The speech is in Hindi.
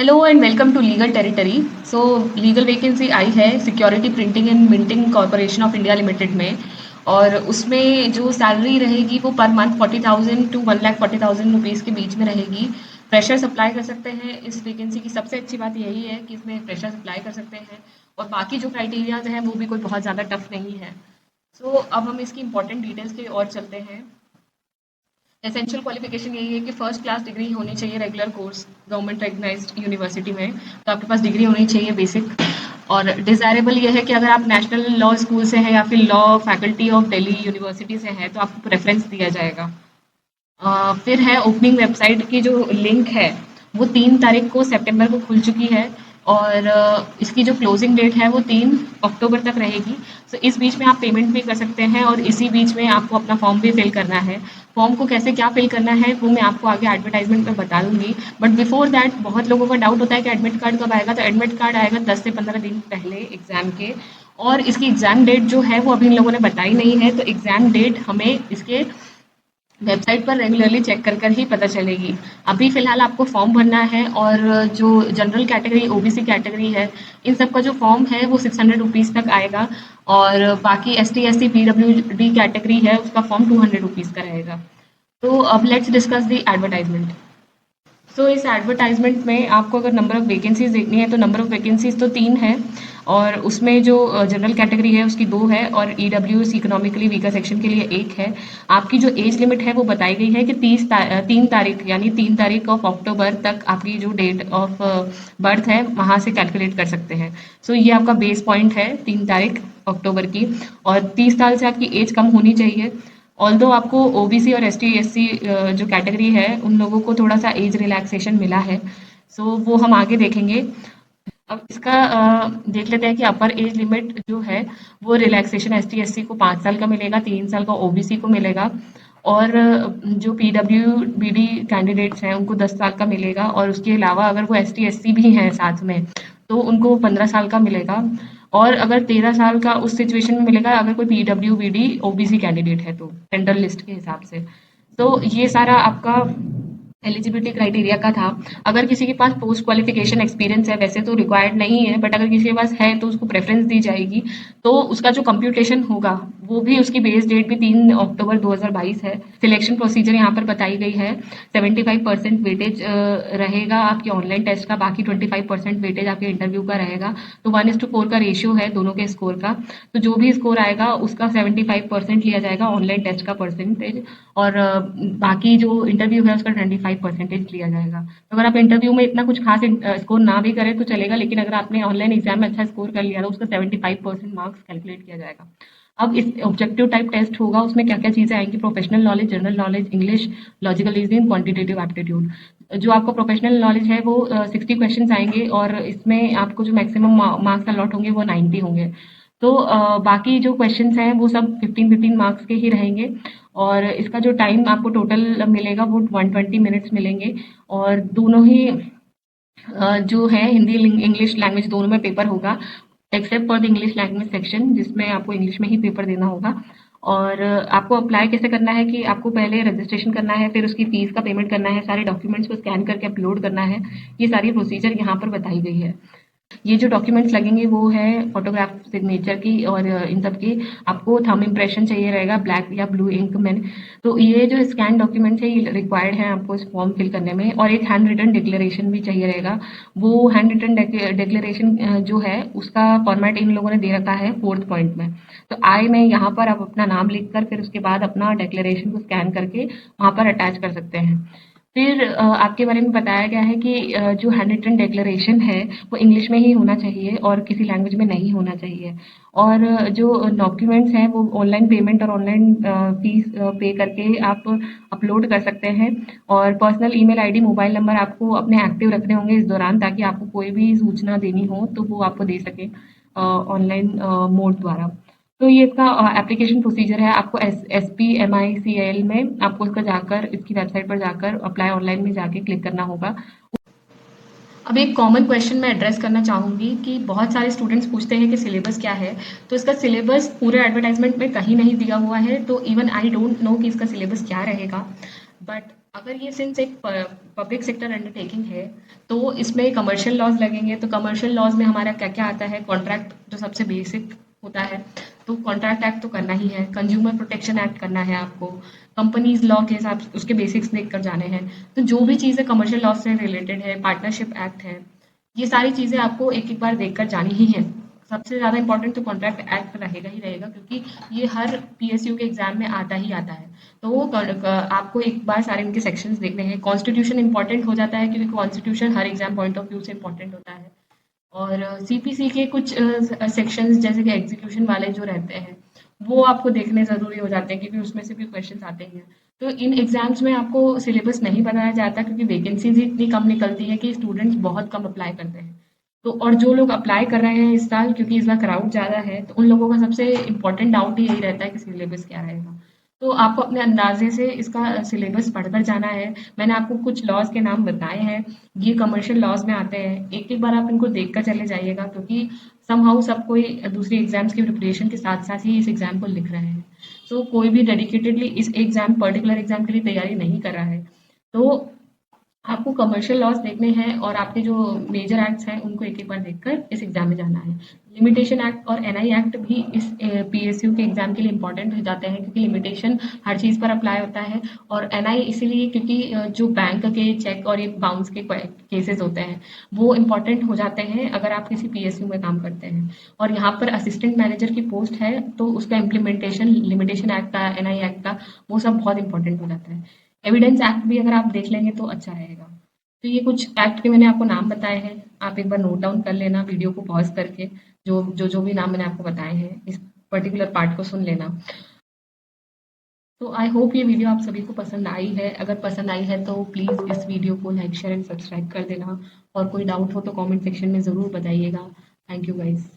Hello and welcome to legal territory. So legal vacancy आई है security printing and minting corporation of India limited में। और उसमें जो सैलरी रहेगी वो पर मंथ 40,000 टू 1,40,000 रुपीज़ के बीच में रहेगी। फ्रेशर्स अप्लाई कर सकते हैं। इस वैकेंसी की सबसे अच्छी बात यही है कि इसमें फ्रेशर्स अप्लाई कर सकते हैं और बाकी जो क्राइटेरियाज हैं वो भी कोई बहुत ज़्यादा टफ नहीं है। सो अब हम इसकी इंपॉर्टेंट डिटेल्स की ओर चलते हैं। एसेंशियल क्वालिफिकेशन यही है कि फर्स्ट क्लास डिग्री होनी चाहिए रेगुलर कोर्स गवर्नमेंट रेगनाइज्ड यूनिवर्सिटी में। तो आपके पास डिग्री होनी चाहिए बेसिक। और डिज़ायरेबल ये है कि अगर आप नेशनल लॉ स्कूल से हैं या फिर law faculty of Delhi university से हैं तो आपको प्रेफरेंस दिया जाएगा। फिर है ओपनिंग वेबसाइट की जो लिंक है वो 3 तारीख को सितंबर को खुल चुकी है। और इसकी जो क्लोजिंग डेट है वो 3 अक्टूबर तक रहेगी। सो इस बीच में आप पेमेंट भी कर सकते हैं और इसी बीच में आपको अपना फॉर्म भी फिल करना है। फॉर्म को कैसे क्या फिल करना है वो मैं आपको आगे एडवर्टाइजमेंट में बता दूंगी। बट बिफोर दैट बहुत लोगों का डाउट होता है कि एडमिट कार्ड कब आएगा। तो एडमिट कार्ड आएगा 10 से 15 दिन पहले एग्जाम के। और इसकी एग्जाम डेट जो है वो अभी इन लोगों ने बताई नहीं है। तो एग्जाम डेट हमें इसके वेबसाइट पर रेगुलरली चेक कर कर ही पता चलेगी। अभी फ़िलहाल आपको फॉर्म भरना है। और जो जनरल कैटेगरी ओबीसी कैटेगरी है इन सब का जो फॉर्म है वो 600 रुपीज़ तक आएगा। और बाकी एसटी एससी पीडब्ल्यूडी कैटेगरी है उसका फॉर्म 200 रुपीज़ का रहेगा। तो अब लेट्स डिस्कस द एडवर्टाइजमेंट। सो इस एडवर्टाइजमेंट में आपको अगर नंबर ऑफ़ वैकेंसीज़ देखनी है तो नंबर ऑफ़ वैकेंसीज़ तो 3 है। और उसमें जो जनरल कैटेगरी है उसकी 2 है और ईडब्ल्यूएस इकोनॉमिकली वीकर सेक्शन के लिए 1 है। आपकी जो एज लिमिट है वो बताई गई है कि 3 तारीख यानी 3 तारीख ऑफ अक्टूबर तक आपकी जो डेट ऑफ बर्थ है वहाँ से कैलकुलेट कर सकते हैं। सो ये आपका बेस पॉइंट है 3 तारीख अक्टूबर की। और 30 साल से आपकी एज कम होनी चाहिए। ऑल्दो आपको ओबीसी और एसटी एससी जो कैटेगरी है उन लोगों को थोड़ा सा एज रिलैक्सेशन मिला है। सो वो हम आगे देखेंगे। अब इसका देख लेते हैं कि अपर एज लिमिट जो है वो रिलैक्सेशन एसटी एससी को 5 साल का मिलेगा, 3 साल का ओबीसी को मिलेगा। और जो पीडब्ल्यू बीडी कैंडिडेट्स हैं उनको 10 साल का मिलेगा। और उसके अलावा अगर वो एसटी एससी भी हैं साथ में तो उनको 15 साल का मिलेगा। और अगर 13 साल का उस सिचुएशन में मिलेगा अगर कोई पीडब्ल्यू बीडी ओबीसी कैंडिडेट है तो टेंडर लिस्ट के हिसाब से। तो ये सारा आपका एलिजिबिलिटी क्राइटेरिया का था। अगर किसी के पास पोस्ट क्वालिफिकेशन एक्सपीरियंस है वैसे तो रिक्वायर्ड नहीं है बट अगर किसी के पास है तो उसको प्रेफरेंस दी जाएगी। तो उसका जो कंप्यूटेशन होगा वो भी उसकी बेस डेट भी 3 अक्टूबर 2022 है। सिलेक्शन प्रोसीजर यहाँ पर बताई गई है। 75% वेटेज रहेगा आपके ऑनलाइन टेस्ट का, बाकी 25% वेटेज आपके इंटरव्यू का रहेगा। तो 1:4 का रेशियो है दोनों के स्कोर का। तो जो भी स्कोर आएगा उसका 75% लिया जाएगा ऑनलाइन टेस्ट का परसेंटेज। और बाकी जो इंटरव्यू है उसका 25% लिया जाएगा। तो अगर आप इंटरव्यू में इतना कुछ खास स्कोर ना भी करें तो चलेगा, लेकिन अगर आपने ऑनलाइन एग्जाम में अच्छा स्कोर कर लिया तो उसका 75% मार्क्स कैलकुलेट किया जाएगा। अब इस ऑब्जेक्टिव टाइप टेस्ट होगा उसमें क्या क्या चीज़ें आएंगी: professional knowledge, general knowledge, English, logical reasoning, quantitative aptitude. जो आपका प्रोफेशनल नॉलेज है वो 60 क्वेश्चंस आएंगे और इसमें आपको जो मैक्सिमम मार्क्स अलॉट होंगे वो 90 होंगे। तो बाकी जो क्वेश्चंस हैं वो सब 15-15 मार्क्स के ही रहेंगे। और इसका जो टाइम आपको टोटल मिलेगा वो 120 मिनट्स मिलेंगे। और दोनों ही जो है हिंदी इंग्लिश लैंग्वेज दोनों में पेपर होगा except for the English language section जिसमें आपको इंग्लिश में ही पेपर देना होगा। और आपको अप्लाई कैसे करना है कि आपको पहले रजिस्ट्रेशन करना है, फिर उसकी फीस का पेमेंट करना है, सारे डॉक्यूमेंट्स को स्कैन करके अपलोड करना है। ये सारी प्रोसीजर यहाँ पर बताई गई है। ये जो डॉक्यूमेंट्स लगेंगे वो है फोटोग्राफ सिग्नेचर की और इन सब की। आपको थंब इम्प्रेशन चाहिए रहेगा ब्लैक या ब्लू इंक में। तो ये जो स्कैन डॉक्यूमेंट्स है ये रिक्वायर्ड है आपको इस फॉर्म फिल करने में। और एक हैंड रिटन डिक्लेरेशन भी चाहिए रहेगा। वो हैंड रिटन डिक्लेरेशन जो है उसका फॉर्मेट इन लोगों ने दे रखा है 4th पॉइंट में। तो आई में यहाँ पर आप अपना नाम लिखकर फिर उसके बाद अपना डिक्लेरेशन को स्कैन करके वहाँ पर अटैच कर सकते हैं। फिर आपके बारे में बताया गया है कि जो हैंड रिटन डिक्लेरेशन है वो इंग्लिश में ही होना चाहिए और किसी लैंग्वेज में नहीं होना चाहिए। और जो डॉक्यूमेंट्स हैं वो ऑनलाइन पेमेंट और ऑनलाइन फीस पे करके आप अपलोड कर सकते हैं। और personal email ID mobile number आपको अपने एक्टिव रखने होंगे इस दौरान ताकि आपको कोई भी सूचना देनी हो तो वो आपको दे सके ऑनलाइन मोड द्वारा। तो ये इसका एप्लीकेशन प्रोसीजर है। आपको SPMICL में आपको इसका जाकर इसकी वेबसाइट पर जाकर अप्लाई ऑनलाइन में जाके क्लिक करना होगा। अब एक कॉमन क्वेश्चन मैं एड्रेस करना चाहूँगी कि बहुत सारे स्टूडेंट्स पूछते हैं कि सिलेबस क्या है। तो इसका सिलेबस पूरे एडवर्टाइजमेंट में कहीं नहीं दिया हुआ है तो इवन आई डोंट नो कि इसका सिलेबस क्या रहेगा। बट अगर ये सिंस एक पब्लिक सेक्टर अंडरटेकिंग है, तो इसमें कमर्शियल लॉज़ लगेंगे, तो कमर्शियल लॉज़ में हमारा क्या-क्या आता है, कॉन्ट्रैक्ट जो सबसे बेसिक होता है, तो कॉन्ट्रैक्ट एक्ट तो करना ही है, कंज्यूमर प्रोटेक्शन एक्ट करना है आपको, कंपनीज़ लॉ के हिसाब से उसके बेसिक्स देख कर जाने हैं। तो जो भी चीज़ें कमर्शियल लॉ से रिलेटेड है, पार्टनरशिप एक्ट है, ये सारी चीज़ें आपको एक-एक बार देख कर जानी ही हैं। सबसे ज़्यादा इम्पोर्टेंट तो कॉन्ट्रैक्ट एक्ट रहेगा ही रहेगा, क्योंकि ये हर पीएसयू के एग्ज़ाम में आता ही आता है। तो वो आपको एक बार सारे इनके सेक्शंस देखने हैं। कॉन्स्टिट्यूशन इंपॉर्टेंट हो जाता है, क्योंकि constitution her exam point of view से इंपॉर्टेंट होता है। और सीपीसी के कुछ सेक्शंस जैसे कि एग्जीक्यूशन वाले जो रहते हैं, वो आपको देखने ज़रूरी हो जाते हैं, क्योंकि उसमें से भी क्वेश्चंस आते ही हैं। तो इन एग्जाम्स में आपको सिलेबस नहीं बनाया जाता, क्योंकि वैकेंसीज ही इतनी कम निकलती है कि स्टूडेंट्स बहुत कम अप्लाई करते हैं। तो और जो लोग अप्लाई कर रहे हैं इस साल, क्योंकि इस बार क्राउड ज़्यादा है, तो उन लोगों का सबसे इम्पोर्टेंट डाउट ही यही रहता है कि सिलेबस क्या रहेगा। तो आपको अपने अंदाजे से इसका सिलेबस पढ़कर जाना है। मैंने आपको कुछ लॉज के नाम बताए हैं, ये कमर्शियल लॉज में आते हैं। एक एक बार आप इनको देख कर चले जाइएगा, क्योंकि समहाउ सब कोई दूसरी एग्जाम्स की प्रिपरेशन के साथ साथ ही इस एग्जाम को लिख रहे हैं। तो कोई भी डेडिकेटेडली इस एग्जाम पर्टिकुलर एग्जाम के लिए तैयारी नहीं कर रहा है। तो आपको कमर्शियल लॉस देखने हैं, और आपके जो मेजर एक्ट्स हैं उनको एक एक बार देखकर इस एग्जाम में जाना है। लिमिटेशन एक्ट और एनआई एक्ट भी इस पीएसयू के एग्जाम के लिए इंपॉर्टेंट हो जाते हैं, क्योंकि लिमिटेशन हर चीज़ पर अप्लाई होता है, और एनआई इसीलिए क्योंकि जो बैंक के चेक और ये बाउंस के केसेस होते हैं, वो इंपॉर्टेंट हो जाते हैं अगर आप किसी पीएसयू में काम करते हैं। और यहाँ पर असिस्टेंट मैनेजर की पोस्ट है, तो उसका इम्प्लीमेंटेशन लिमिटेशन एक्ट का, एनआई एक्ट का, वो सब बहुत इंपॉर्टेंट हो जाता है। एविडेंस एक्ट भी अगर आप देख लेंगे तो अच्छा रहेगा। तो ये कुछ एक्ट के मैंने आपको नाम बताए हैं, आप एक बार नोट डाउन कर लेना वीडियो को पॉज़ करके, जो भी नाम मैंने आपको बताए हैं, इस पर्टिकुलर पार्ट को सुन लेना। तो आई होप ये वीडियो आप सभी को पसंद आई है। अगर पसंद आई है तो प्लीज़ इस वीडियो को लाइक, शेयर एंड सब्सक्राइब कर देना, और कोई डाउट हो तो कमेंट सेक्शन में ज़रूर बताइएगा। Thank you guys.